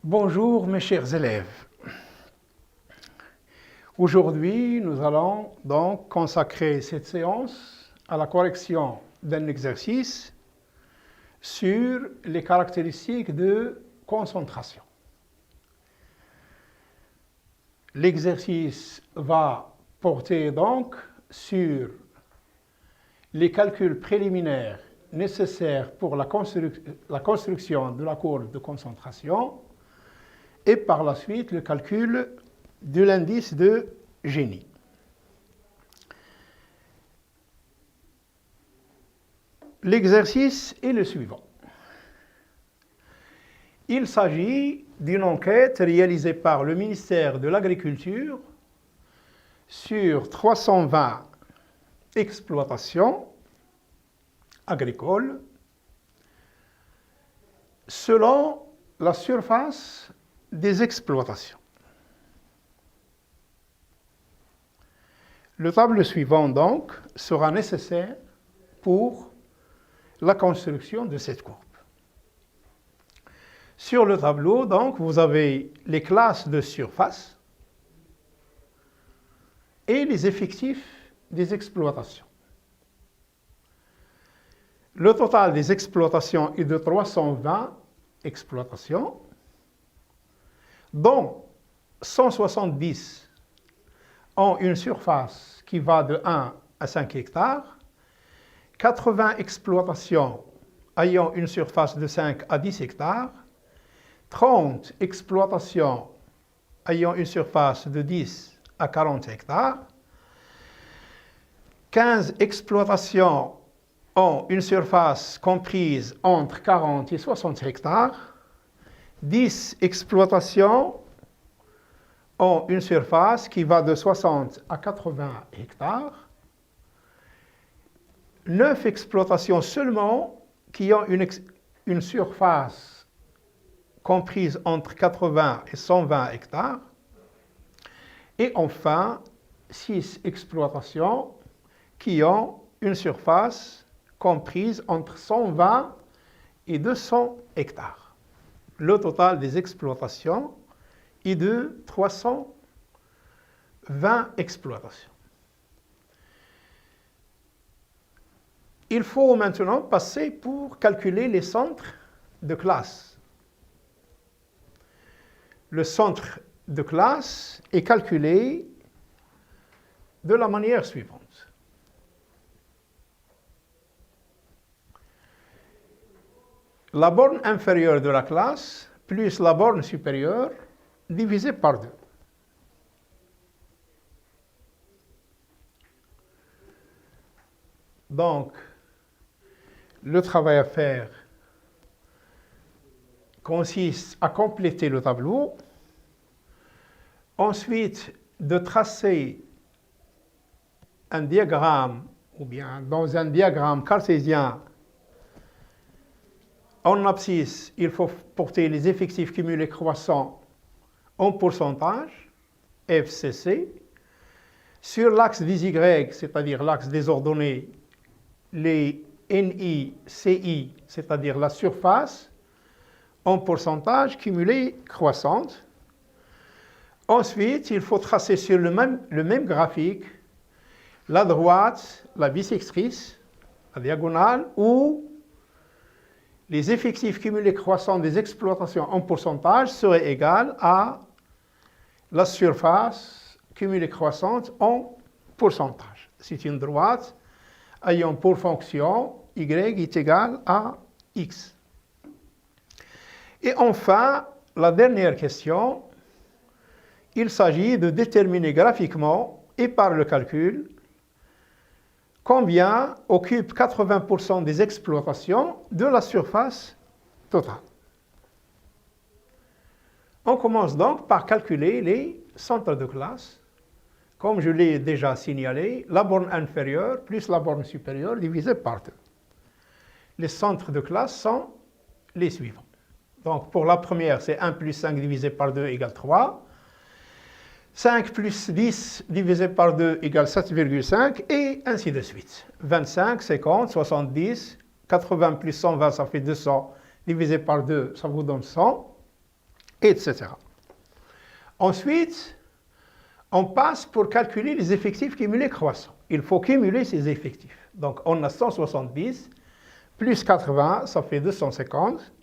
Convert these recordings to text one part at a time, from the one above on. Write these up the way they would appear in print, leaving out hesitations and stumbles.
Bonjour mes chers élèves. Aujourd'hui, nous allons donc consacrer cette séance à la correction d'un exercice sur les caractéristiques de concentration. L'exercice va porter donc sur les calculs préliminaires nécessaires pour la construction de la courbe de concentration et par la suite le calcul de l'indice de Gini. L'exercice est le suivant. Il s'agit d'une enquête réalisée par le ministère de l'Agriculture sur 320 exploitations agricoles selon la surface des exploitations. Le tableau suivant donc sera nécessaire pour la construction de cette courbe. Sur le tableau, donc, vous avez les classes de surface et les effectifs des exploitations. Le total des exploitations est de 320 exploitations, dont 170 ont une surface qui va de 1 à 5 hectares, 80 exploitations ayant une surface de 5 à 10 hectares, 30 exploitations ayant une surface de 10 à 40 hectares, 15 exploitations ont une surface comprise entre 40 et 60 hectares, 10 exploitations ont une surface qui va de 60 à 80 hectares, 9 exploitations seulement qui ont une surface comprise entre 80 et 120 hectares, et enfin 6 exploitations qui ont une surface comprise entre 120 et 200 hectares. Le total des exploitations est de 320 exploitations. Il faut maintenant passer pour calculer les centres de classe. Le centre de classe est calculé de la manière suivante. La borne inférieure de la classe plus la borne supérieure divisée par 2. Donc, le travail à faire consiste à compléter le tableau, ensuite de tracer un diagramme, ou bien dans un diagramme cartésien, en abscisse, il faut porter les effectifs cumulés croissants en pourcentage, FCC. Sur l'axe des Y, c'est-à-dire l'axe des ordonnées, les NI, CI, c'est-à-dire la surface, en pourcentage cumulé croissante. Ensuite, il faut tracer sur le même graphique la droite, la bissectrice, la diagonale, où les effectifs cumulés croissants des exploitations en pourcentage seraient égaux à la surface cumulée croissante en pourcentage. C'est une droite ayant pour fonction y est égal à x. Et enfin, la dernière question, il s'agit de déterminer graphiquement et par le calcul combien occupe 80% des exploitations de la surface totale. On commence donc par calculer les centres de classe. Comme je l'ai déjà signalé, la borne inférieure plus la borne supérieure divisée par 2. Les centres de classe sont les suivants. Donc pour la première, c'est 1 plus 5 divisé par 2 égale 3. 5 plus 10 divisé par 2 égale 7,5 et ainsi de suite. 25, 50, 70, 80 plus 120, ça fait 200 divisé par 2, ça vous donne 100. etc. Ensuite, on passe pour calculer les effectifs cumulés croissants. Il faut cumuler ces effectifs. Donc, on a 170 plus 80, ça fait 250.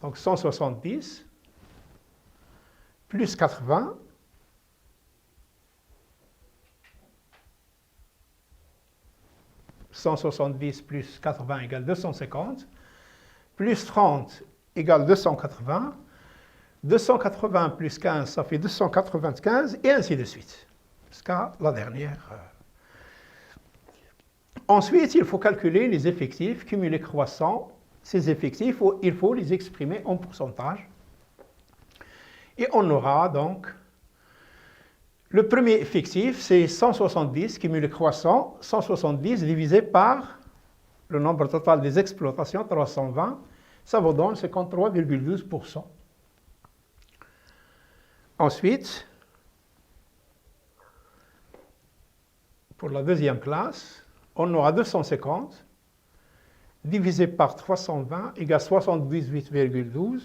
Donc, 170 plus 80. « 170 plus 80 égale 250, plus 30 égale 280, 280 plus 15, ça fait 295, et ainsi de suite, jusqu'à la dernière. Ensuite, il faut calculer les effectifs cumulés croissants. Ces effectifs, il faut les exprimer en pourcentage. Et on aura donc, le premier effectif, c'est 170 cumulé croissant, 170 divisé par le nombre total des exploitations, 320, ça vous donne 53,12%. Ensuite, pour la deuxième classe, on aura 250 divisé par 320 égale 78,12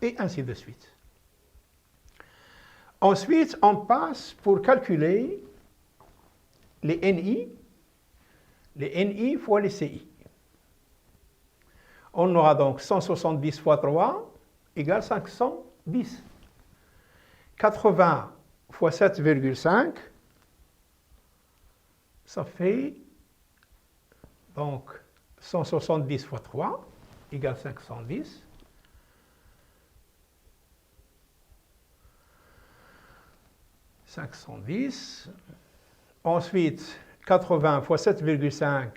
et ainsi de suite. Ensuite, on passe pour calculer les NI fois les CI. On aura donc 170 fois 3 égale 510. 80 fois 7,5, ça fait donc 170 fois 3 égale 510. Ensuite, 80 fois 7,5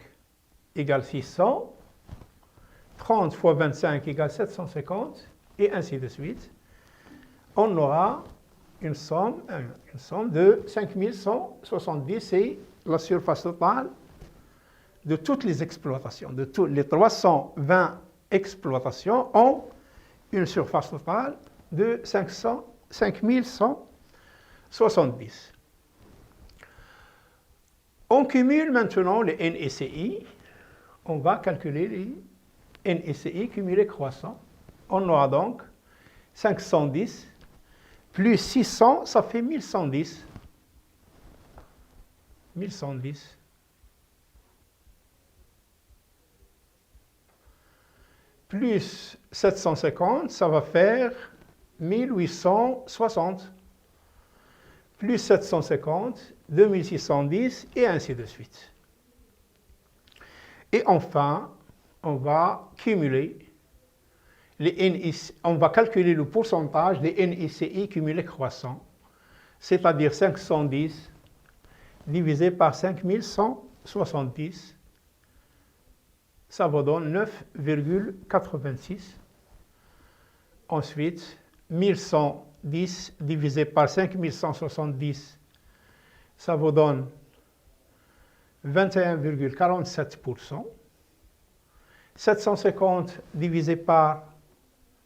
égale 600. 30 fois 25 égale 750, et ainsi de suite. On aura une somme de 5170, c'est la surface totale de toutes les exploitations. De les 320 exploitations ont une surface totale de 5170. On cumule maintenant les NICI. On va calculer les NICI cumulés croissants. On aura donc 510 plus 600, ça fait 1110. 1110. Plus 750, ça va faire 1860. Plus 750, 2610, et ainsi de suite. Et enfin, on va cumuler on va calculer le pourcentage des NICI cumulés croissants, c'est-à-dire 510 divisé par 5170, ça vous donne 9,86. Ensuite, 1110 divisé par 5170, ça vous donne 21,47%. 750 divisé par,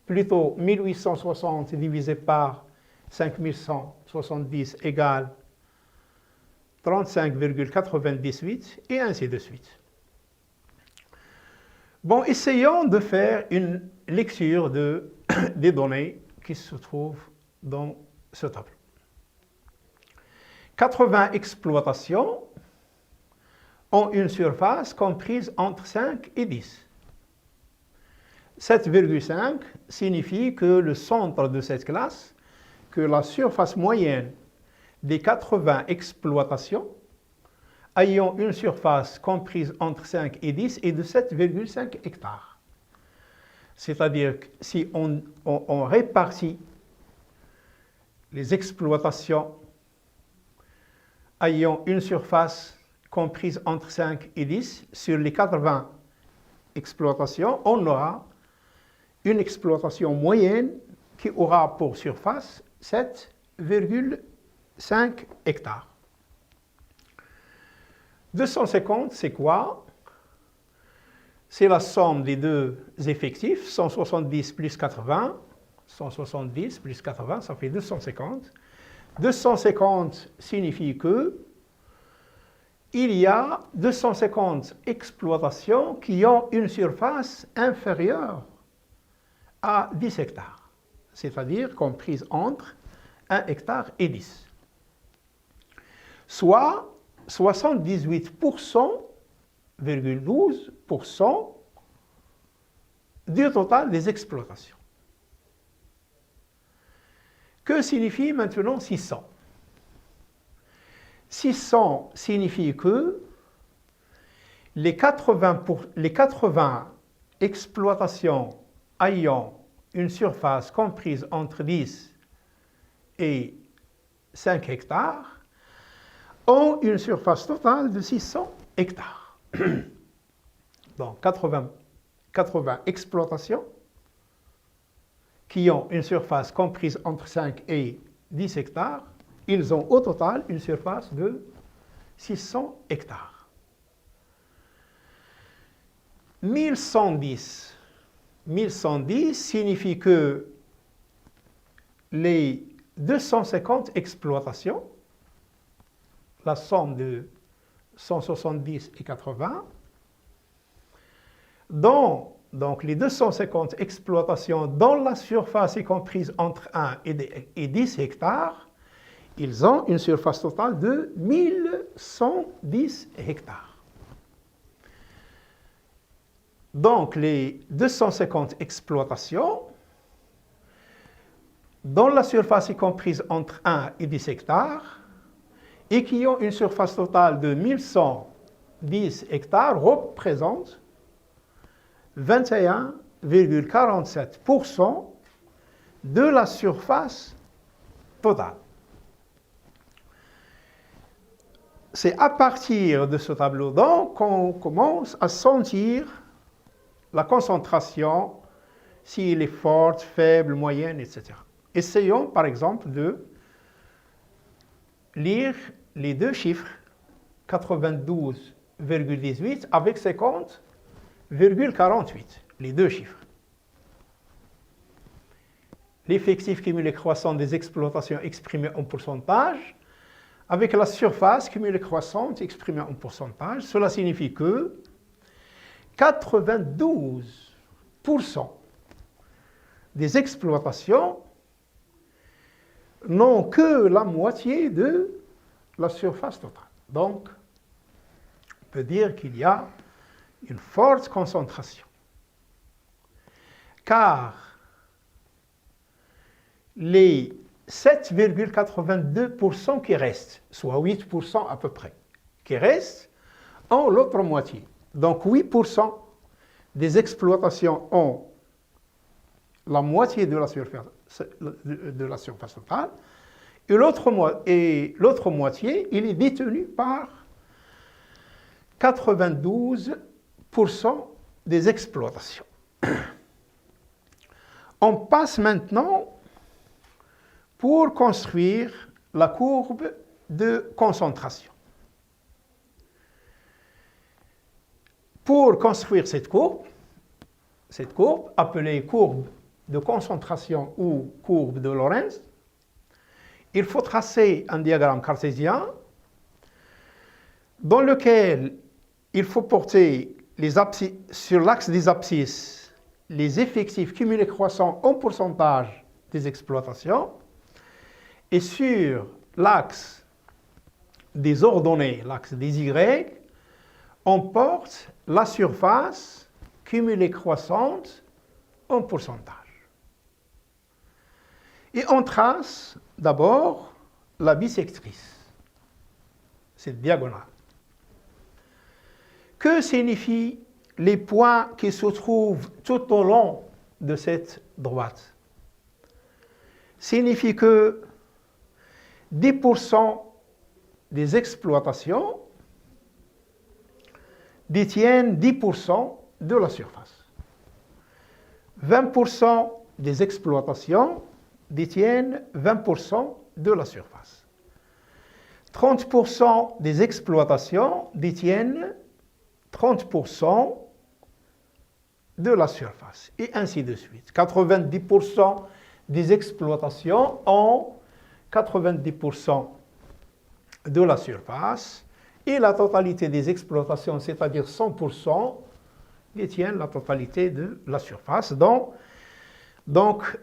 plutôt 1860 divisé par 5170 égale 35,98 et ainsi de suite. Bon, essayons de faire une lecture des données qui se trouvent dans ce tableau. 80 exploitations ont une surface comprise entre 5 et 10. 7,5 signifie que le centre de cette classe, que la surface moyenne des 80 exploitations ayant une surface comprise entre 5 et 10 est de 7,5 hectares. C'est-à-dire que si on répartit les exploitations ayant une surface comprise entre 5 et 10 sur les 80 exploitations, on aura une exploitation moyenne qui aura pour surface 7,5 hectares. 250, c'est quoi? C'est la somme des deux effectifs, 170 plus 80. 170 plus 80, ça fait 250. 250 signifie que il y a 250 exploitations qui ont une surface inférieure à 10 hectares. c'est-à-dire comprise entre 1 hectare et 10, soit 78,12% du total des exploitations. Que signifie maintenant 600? 600 signifie que les 80 exploitations ayant une surface comprise entre 10 et 5 hectares ont une surface totale de 600 hectares. Donc 80 exploitations qui ont une surface comprise entre 5 et 10 hectares, ils ont au total une surface de 600 hectares. 1110 signifie que les 250 exploitations, la somme de 170 et 80, dont donc les 250 exploitations dont la surface est comprise entre 1 et 10 hectares, ils ont une surface totale de 1110 hectares. Donc les 250 exploitations dont la surface est comprise entre 1 et 10 hectares et qui ont une surface totale de 1110 hectares représentent 21,47% de la surface totale. C'est à partir de ce tableau donc qu'on commence à sentir la concentration, s'il est forte, faible, moyenne, etc. Essayons par exemple de lire les deux chiffres, 92,18 avec 50,48, les deux chiffres. L'effectif cumulé croissant des exploitations exprimé en pourcentage avec la surface cumulée croissante exprimée en pourcentage, cela signifie que 92% des exploitations n'ont que la moitié de la surface totale. Donc, on peut dire qu'il y a une forte concentration. Car les 7,82% qui restent, soit 8% à peu près, qui restent, ont l'autre moitié. Donc 8% des exploitations ont la moitié de la surface totale, et l'autre moitié, il est détenu par 92% des exploitations. On passe maintenant pour construire la courbe de concentration. Pour construire cette courbe appelée courbe de concentration ou courbe de Lorentz, il faut tracer un diagramme cartésien dans lequel il faut porter sur l'axe des abscisses les effectifs cumulés croissants en pourcentage des exploitations et sur l'axe des ordonnées, l'axe des Y, on porte la surface cumulée croissante en pourcentage. Et on trace d'abord la bisectrice, cette diagonale. Que signifient les points qui se trouvent tout au long de cette droite? Signifie que 10% des exploitations détiennent 10% de la surface. 20% des exploitations détiennent 20% de la surface. 30% des exploitations détiennent 30% de la surface, et ainsi de suite. 90% des exploitations ont 90% de la surface, et la totalité des exploitations, c'est-à-dire 100%, détiennent la totalité de la surface. Donc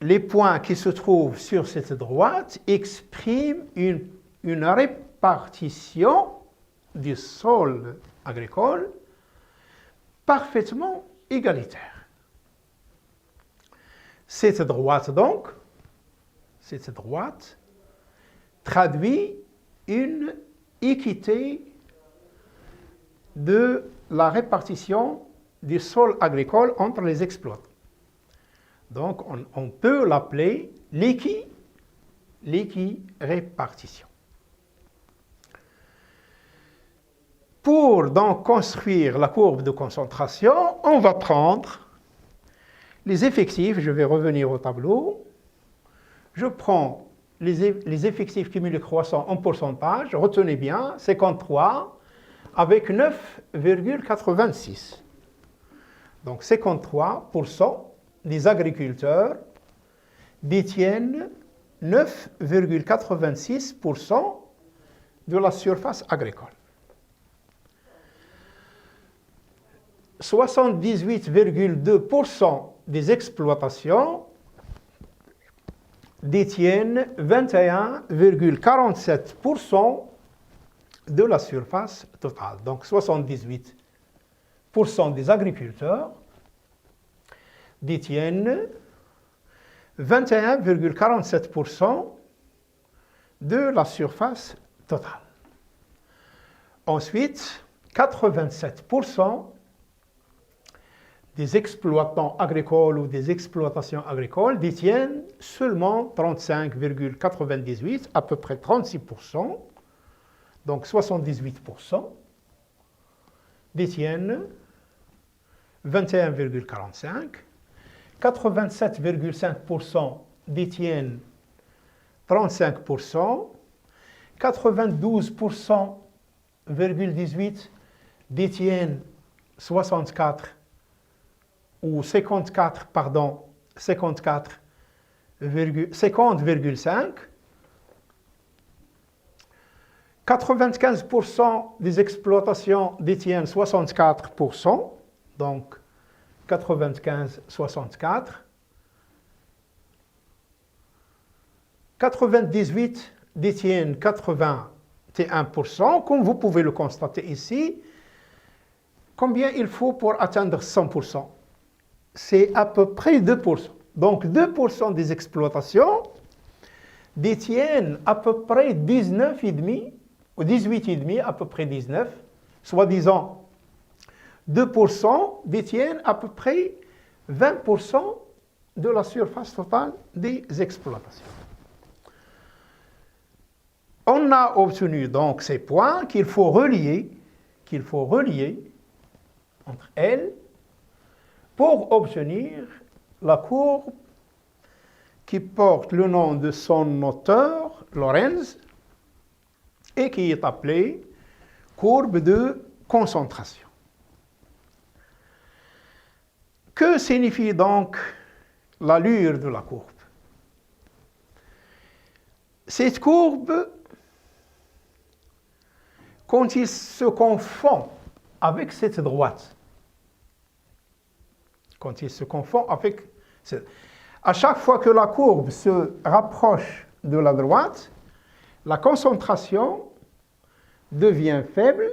les points qui se trouvent sur cette droite expriment une répartition du sol agricole parfaitement égalitaire. Cette droite, donc, cette droite traduit une équité de la répartition du sol agricole entre les exploitants. Donc, on peut l'appeler l'équirépartition. Pour donc construire la courbe de concentration, on va prendre les effectifs. Je vais revenir au tableau. Je prends les effectifs cumulés croissants en pourcentage. Retenez bien, 53 avec 9,86. Donc 53% des agriculteurs détiennent 9,86% de la surface agricole. 78,2% des exploitations détiennent 21,47% de la surface totale. Donc 78% des agriculteurs détiennent 21,47% de la surface totale. Ensuite, 87% des exploitants agricoles ou des exploitations agricoles détiennent seulement 35,98, à peu près 36%, donc 78%, détiennent 21,45, 87,5% détiennent 35%, 92,18% détiennent 64 ou 54, pardon, 50,5. 95% des exploitations détiennent 64%, donc 95-64. 98 détiennent 81%. Comme vous pouvez le constater ici, combien il faut pour atteindre 100%? C'est à peu près 2%. Donc 2% des exploitations détiennent à peu près 19,5 ou 18,5, à peu près 19, soi-disant 2% détiennent à peu près 20% de la surface totale des exploitations. On a obtenu donc ces points qu'il faut relier entre elles pour obtenir la courbe qui porte le nom de son auteur, Lorenz, et qui est appelée courbe de concentration. Que signifie donc l'allure de la courbe? Cette courbe, quand il se confond avec cette droite, à chaque fois que la courbe se rapproche de la droite, la concentration devient faible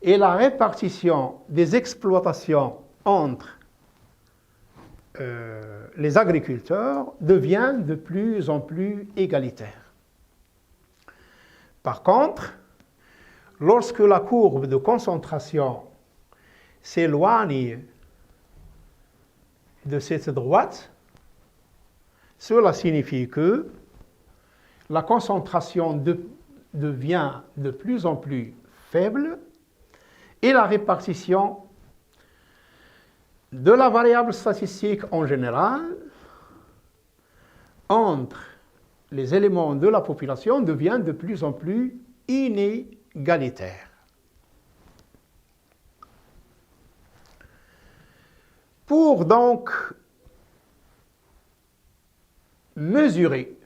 et la répartition des exploitations entre les agriculteurs devient de plus en plus égalitaire. Par contre, lorsque la courbe de concentration s'éloigne de cette droite, cela signifie que la concentration devient de plus en plus faible et la répartition de la variable statistique en général entre les éléments de la population devient de plus en plus inégalitaire. Pour donc mesurer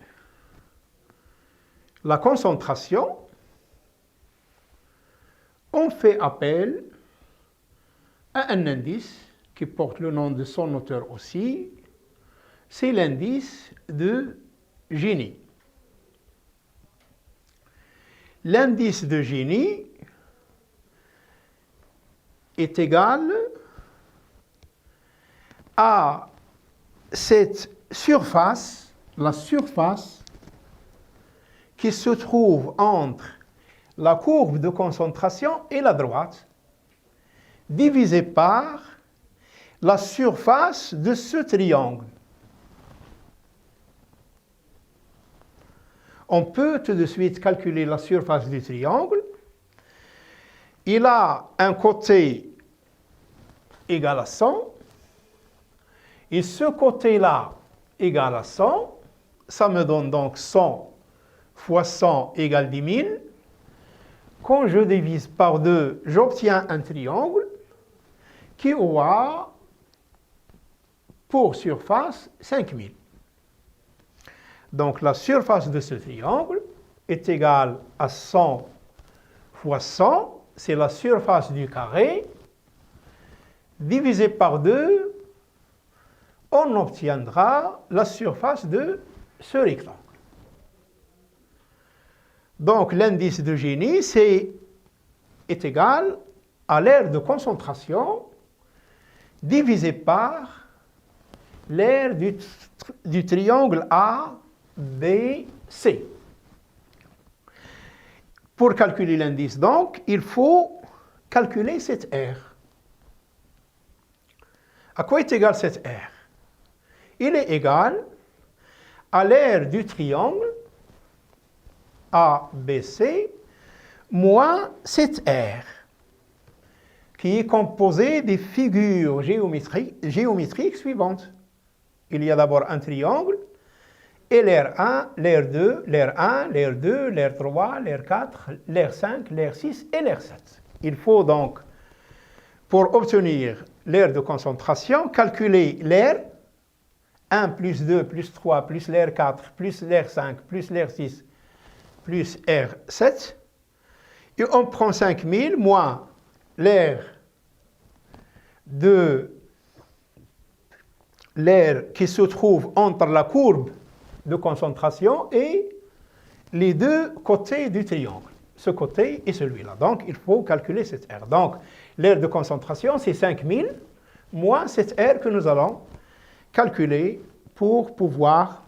la concentration, on fait appel à un indice qui porte le nom de son auteur aussi, c'est l'indice de Gini. L'indice de Gini est égal à cette surface, la surface qui se trouve entre la courbe de concentration et la droite, divisée par la surface de ce triangle. On peut tout de suite calculer la surface du triangle. Il a un côté égal à 100, et ce côté-là égal à 100, ça me donne donc 100 fois 100 égale 10 000. Quand je divise par 2, j'obtiens un triangle qui aura pour surface 5000. Donc la surface de ce triangle est égale à 100 fois 100, c'est la surface du carré, divisé par 2, on obtiendra la surface de ce rectangle. Donc l'indice de Gini est égal à l'aire de concentration divisé par l'aire du triangle ABC. Pour calculer l'indice, donc, il faut calculer cette aire. À quoi est égal cette aire? Il est égal à l'aire du triangle ABC moins cette aire, qui est composée des figures géométriques suivantes. Il y a d'abord un triangle, et l'aire 1, l'aire 2, l'aire 1, l'aire 2, l'aire 3, l'aire 4, l'aire 5, l'aire 6 et l'aire 7. Il faut donc, pour obtenir l'aire de concentration, calculer l'aire 1 plus 2 plus 3 plus l'aire 4 plus l'aire 5 plus l'aire 6 plus l'aire 7. Et on prend 5000 moins l'aire qui se trouve entre la courbe de concentration et les deux côtés du triangle, ce côté et celui-là. Donc, il faut calculer cette aire. Donc, l'aire de concentration, c'est 5000 moins cette aire que nous allons calculer pour pouvoir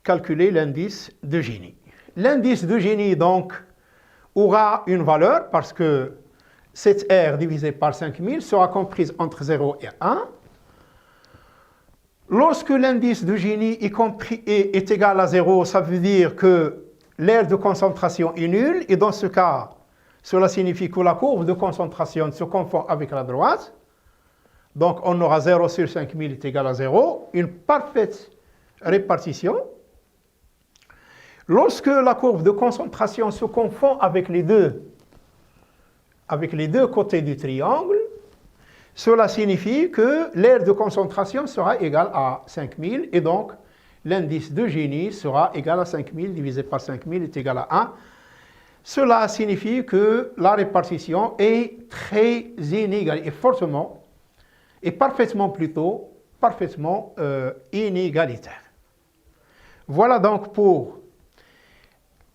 calculer l'indice de Gini. L'indice de Gini, donc, aura une valeur parce que cette aire divisée par 5000 sera comprise entre 0 et 1. Lorsque l'indice de Gini est égal à 0, ça veut dire que l'aire de concentration est nulle, et dans ce cas, cela signifie que la courbe de concentration se confond avec la droite. Donc on aura 0 sur 5000 est égal à 0, une parfaite répartition. Lorsque la courbe de concentration se confond avec les deux côtés du triangle, cela signifie que l'aire de concentration sera égale à 5000, et donc l'indice de Gini sera égal à 5000 divisé par 5000 est égal à 1. Cela signifie que la répartition est très inégalitaire, parfaitement inégalitaire. Voilà donc pour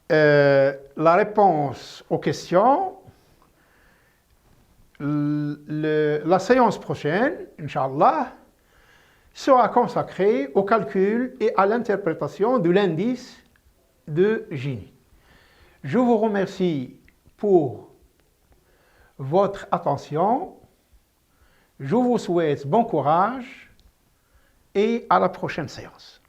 la réponse aux questions. La séance prochaine, Inch'Allah, sera consacrée au calcul et à l'interprétation de l'indice de Gini. Je vous remercie pour votre attention. Je vous souhaite bon courage et à la prochaine séance.